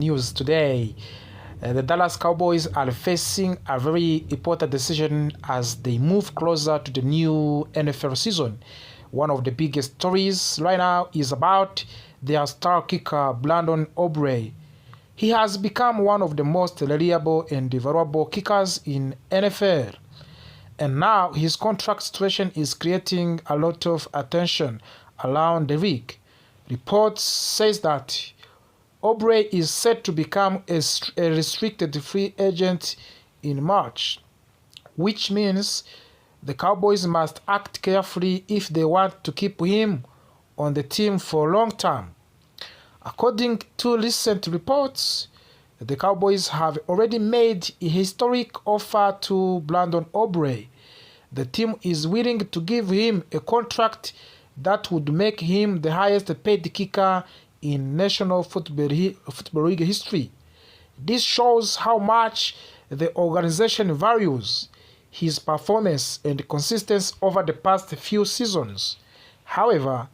News today. The Dallas Cowboys are facing a very important decision as they move closer to the new NFL season. One of the biggest stories right now is about their star kicker, Brandon Aubrey. He has become one of the most reliable and valuable kickers in NFL. And now his contract situation is creating a lot of attention around the league. Reports says that Aubrey is set to become a restricted free agent in March, which means the Cowboys must act carefully if they want to keep him on the team for a long time. According to recent reports, the Cowboys have already made a historic offer to Brandon Aubrey. The team is willing to give him a contract that would make him the highest paid kicker in National Football League history. This shows how much the organization values his performance and consistency over the past few seasons. However,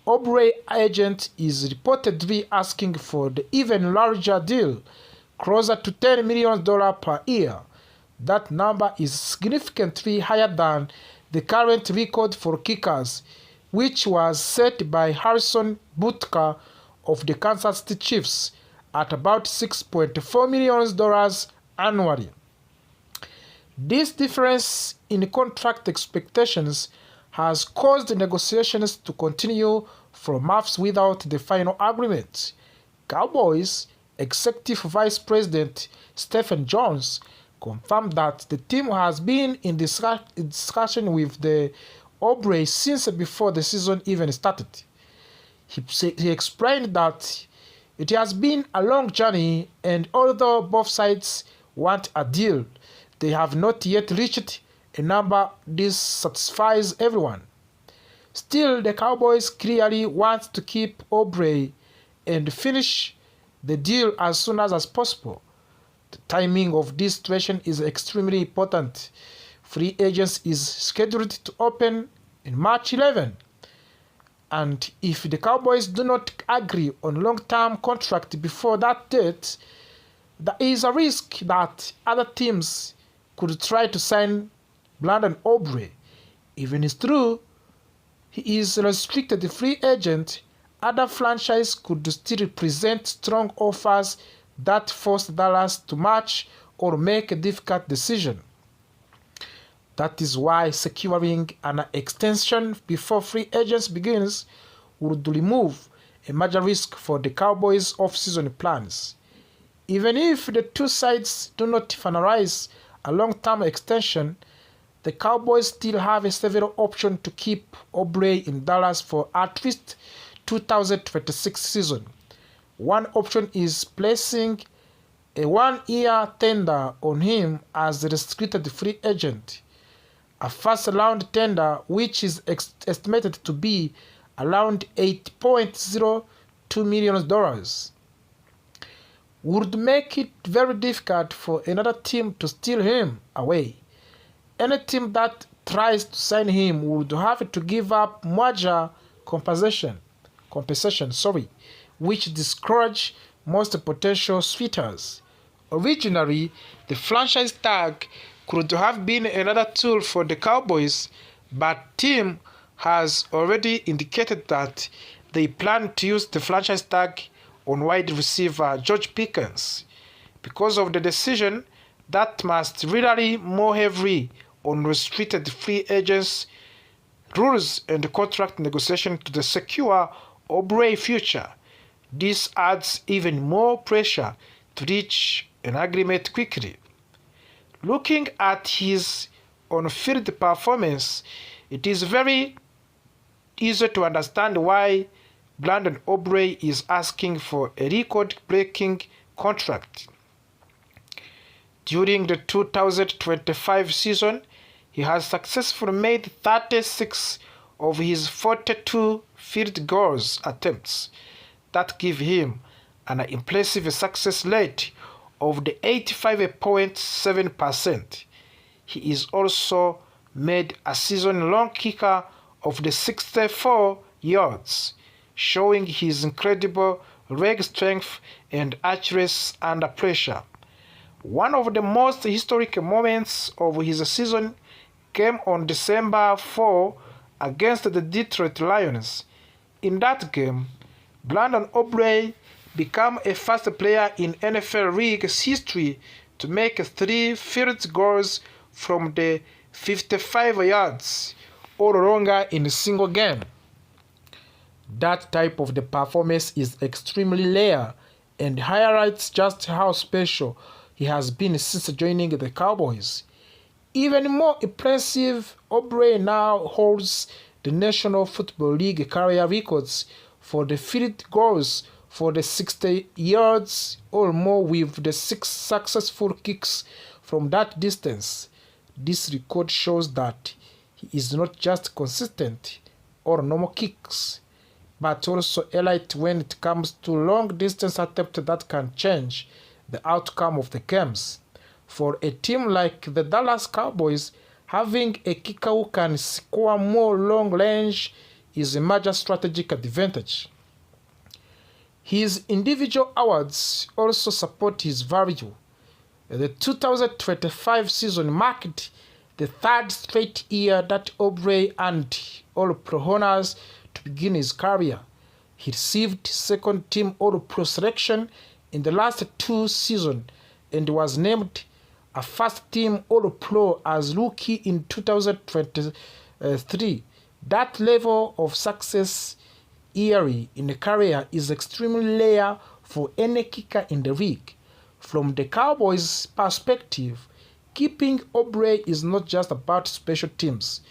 Aubrey's agent is reportedly asking for the even larger deal, closer to $10 million per year. That number is significantly higher than the current record for kickers, which was set by Harrison Butker of the Kansas City Chiefs at about $6.4 million annually. This difference in contract expectations has caused negotiations to continue for months without the final agreement. Cowboys Executive Vice President Stephen Jones confirmed that the team has been in discussion with the Aubrey since before the season even started. He explained that it has been a long journey, and although both sides want a deal, they have not yet reached a number this satisfies everyone. Still, the Cowboys clearly want to keep Aubrey and finish the deal as soon as possible. The timing of this situation is extremely important. Free agency is scheduled to open in March 11. And if the Cowboys do not agree on long-term contract before that date, there is a risk that other teams could try to sign Brandon Aubrey. Even if true, he is a restricted free agent, other franchises could still present strong offers that force Dallas to match or make a difficult decision. That is why securing an extension before free agency begins would remove a major risk for the Cowboys' off-season plans. Even if the two sides do not finalize a long-term extension, the Cowboys still have several options to keep Aubrey in Dallas for at least 2026 season. One option is placing a one-year tender on him as a restricted free agent. A first-round tender, which is estimated to be around $8.02 million, would make it very difficult for another team to steal him away. Any team that tries to sign him would have to give up major compensation, which discourage most potential suitors. Originally, the franchise tag could have been another tool for the Cowboys, but team has already indicated that they plan to use the franchise tag on wide receiver George Pickens. Because of the decision, that must rely more heavily on restricted free agents rules and contract negotiation to secure Aubrey's future. This adds even more pressure to reach an agreement quickly. Looking at his on-field performance, it is very easy to understand why Brandon Aubrey is asking for a record-breaking contract. During the 2025 season, he has successfully made 36 of his 42 field goals attempts. That give him an impressive success rate of the 85.7%. He is also made a season-long kicker of the 64 yards, showing his incredible leg strength, and accuracy under pressure. One of the most historic moments of his season came on December 4 against the Detroit Lions. In that game, Brandon Aubrey became a first player in NFL League's history to make 3 field goals from the 55 yards or longer in a single game. That type of the performance is extremely rare and highlights just how special he has been since joining the Cowboys. Even more impressive, Aubrey now holds the National Football League career records for the field goals for the 60 yards or more with the 6 successful kicks from that distance. This record shows that he is not just consistent or normal kicks, but also elite when it comes to long-distance attempts that can change the outcome of the games. For a team like the Dallas Cowboys, having a kicker who can score more long range is a major strategic advantage. His individual awards also support his value. The 2025 season marked the 3rd straight year that Aubrey earned All-Pro honors to begin his career. He received second-team All-Pro selection in the last 2 seasons and was named a first-team All-Pro as rookie in 2023. That level of success early in a career is extremely rare for any kicker in the league. From the Cowboys' perspective, keeping Aubrey is not just about special teams.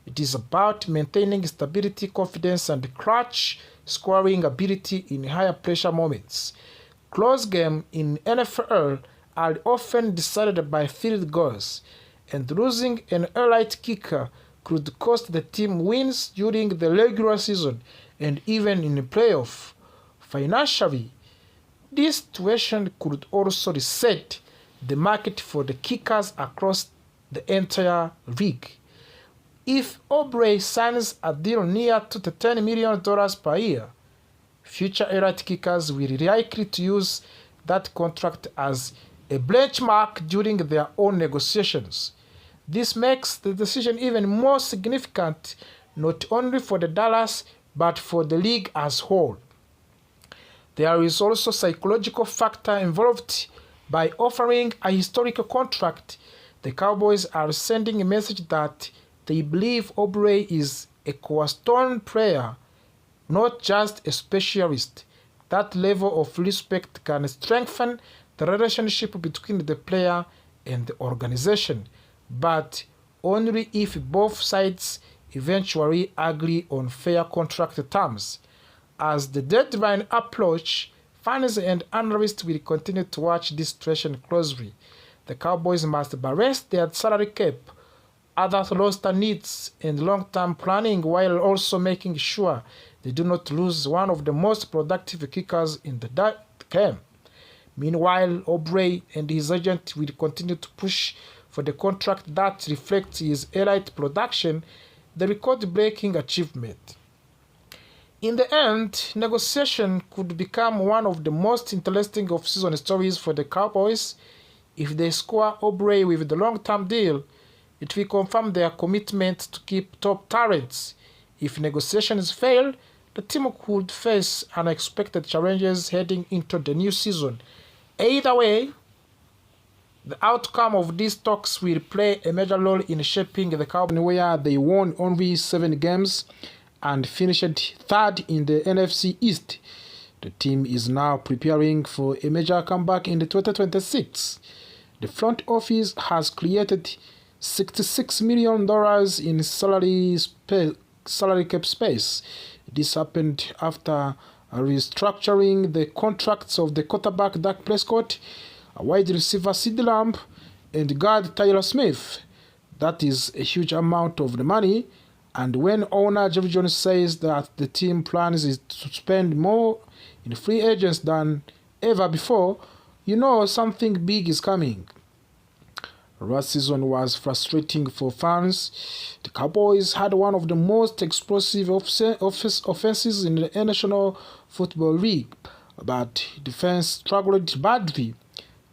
It is about maintaining stability, confidence, and clutch scoring ability in higher pressure moments. Close games in NFL are often decided by field goals, and losing an elite kicker could cost the team wins during the regular season and even in the playoff. Financially, this situation could also reset the market for the kickers across the entire league. If Aubrey signs a deal near to the $10 million per year, future elite kickers will be likely to use that contract as a benchmark during their own negotiations. This makes the decision even more significant not only for the Dallas but for the league as a whole. There is also a psychological factor involved. By offering a historical contract, the Cowboys are sending a message that they believe Aubrey is a cornerstone player, not just a specialist. That level of respect can strengthen the relationship between the player and the organization, but only if both sides eventually agree on fair contract terms. As the deadline approaches, fans and analysts will continue to watch this situation closely. The Cowboys must balance their salary cap, other roster needs, and long-term planning while also making sure they do not lose one of the most productive kickers in the game. Meanwhile, Aubrey and his agent will continue to push for the contract that reflects his elite production, the record-breaking achievement. In the end, negotiation could become one of the most interesting off-season stories for the Cowboys. If they score Aubrey with the long-term deal, it will confirm their commitment to keep top talents. If negotiations fail, the team could face unexpected challenges heading into the new season. Either way, the outcome of these talks will play a major role in shaping the Cowboys, where they won only 7 games and finished 3rd in the NFC East. The team is now preparing for a major comeback in the 2026. The front office has created $66 million in salary cap space. This happened after restructuring the contracts of the quarterback Dak Prescott, a wide receiver CeeDee Lamb, and guard Tyler Smith. That is a huge amount of the money. And when owner Jerry Jones says that the team plans is to spend more in free agents than ever before, you know something big is coming. Last season was frustrating for fans. The Cowboys had one of the most explosive offenses in the National Football League, but defense struggled badly.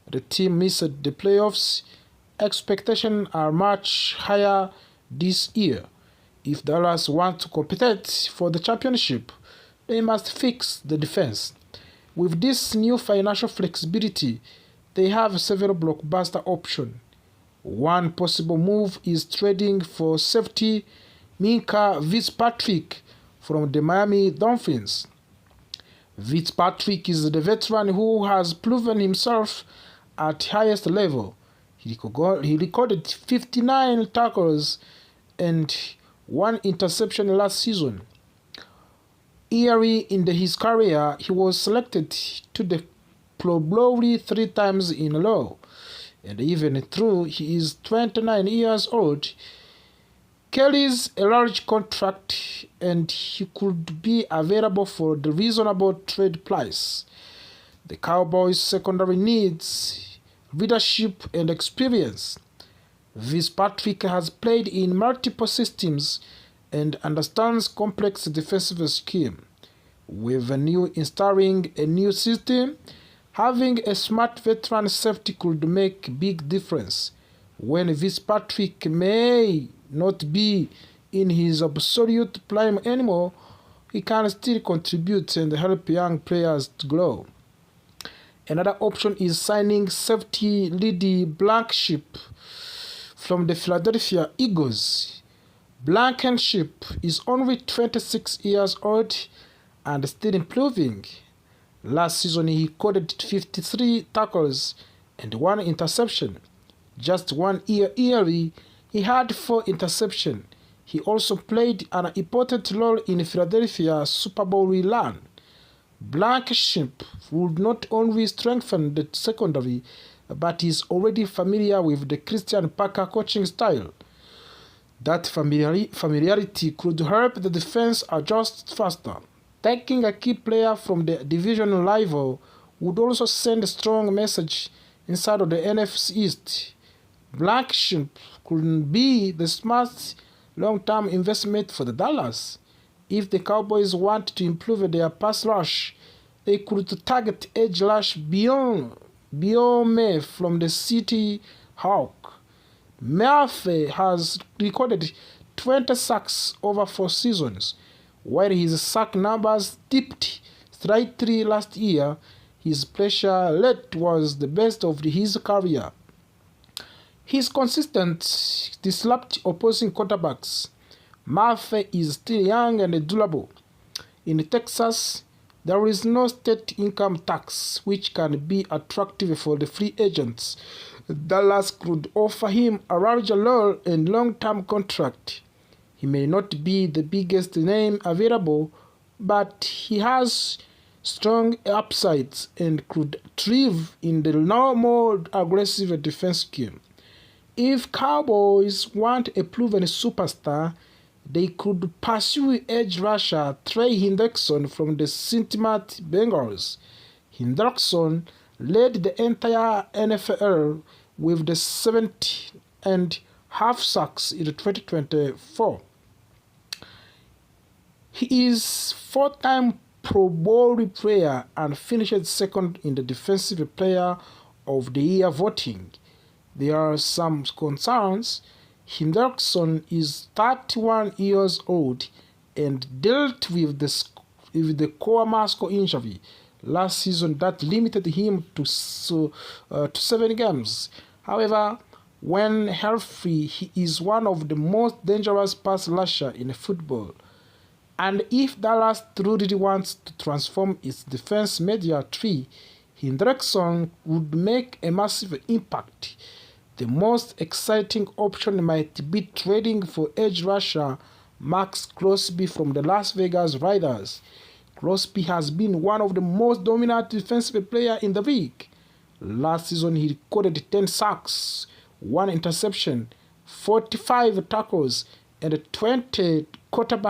The team missed the playoffs. Expectations are much higher this year. If Dallas want to compete for the championship, they must fix the defense. With this new financial flexibility, they have several blockbuster options. One possible move is trading for safety Minkah Fitzpatrick from the Miami Dolphins. Fitzpatrick is the veteran who has proven himself at highest level. He recorded 59 tackles and 1 interception last season. Early in his career, he was selected to the Pro Bowl 3 times in a row. And even though he is 29 years old, carries a large contract and he could be available for the reasonable trade price. The Cowboys' secondary needs leadership and experience. Fitzpatrick has played in multiple systems and understands complex defensive scheme. With a new installing a new system, having a smart veteran safety could make a big difference. When Fitzpatrick may not be in his absolute prime anymore, he can still contribute and help young players to grow. Another option is signing safety Lady Blankenship from the Philadelphia Eagles. Blankenship is only 26 years old and still improving. Last season he recorded 53 tackles and 1 interception. Just 1 year early, he had 4 interceptions. He also played an important role in Philadelphia's Super Bowl run. Blankenship would not only strengthen the secondary, but is already familiar with the Christian Parker coaching style. That familiarity could help the defense adjust faster. Taking a key player from the division rival would also send a strong message inside of the NFC East. Blankenship could be the smart long-term investment for the Dallas. If the Cowboys want to improve their pass rush, they could target edge rush beyond May from the City Hawk. Murphy has recorded 20 sacks over 4 seasons. While his sack numbers dipped slightly last year, his pressure rate was the best of his career. He's consistent disrupt opposing quarterbacks. Murphy is still young and durable. In Texas, there is no state income tax, which can be attractive for the free agents. Dallas could offer him a larger role and long-term contract. He may not be the biggest name available, but he has strong upsides and could thrive in the more aggressive defense scheme. If Cowboys want a proven superstar, they could pursue edge rusher Trey Hendrickson from the Cincinnati Bengals. Hendrickson led the entire NFL with the 70.5 sacks in 2024. He is 4-time Pro Bowl player and finished second in the Defensive Player of the Year voting. There are some concerns. Hendrickson is 31 years old and dealt with the core muscle injury last season that limited him to 7 games. However, when healthy, he is one of the most dangerous pass rushers in football. And if Dallas truly wants to transform its defense media tree, Hendrickson would make a massive impact. The most exciting option might be trading for edge rusher Max Crosby from the Las Vegas Raiders. Crosby has been one of the most dominant defensive players in the league. Last season he recorded 10 sacks, 1 interception, 45 tackles, and 20 quarterback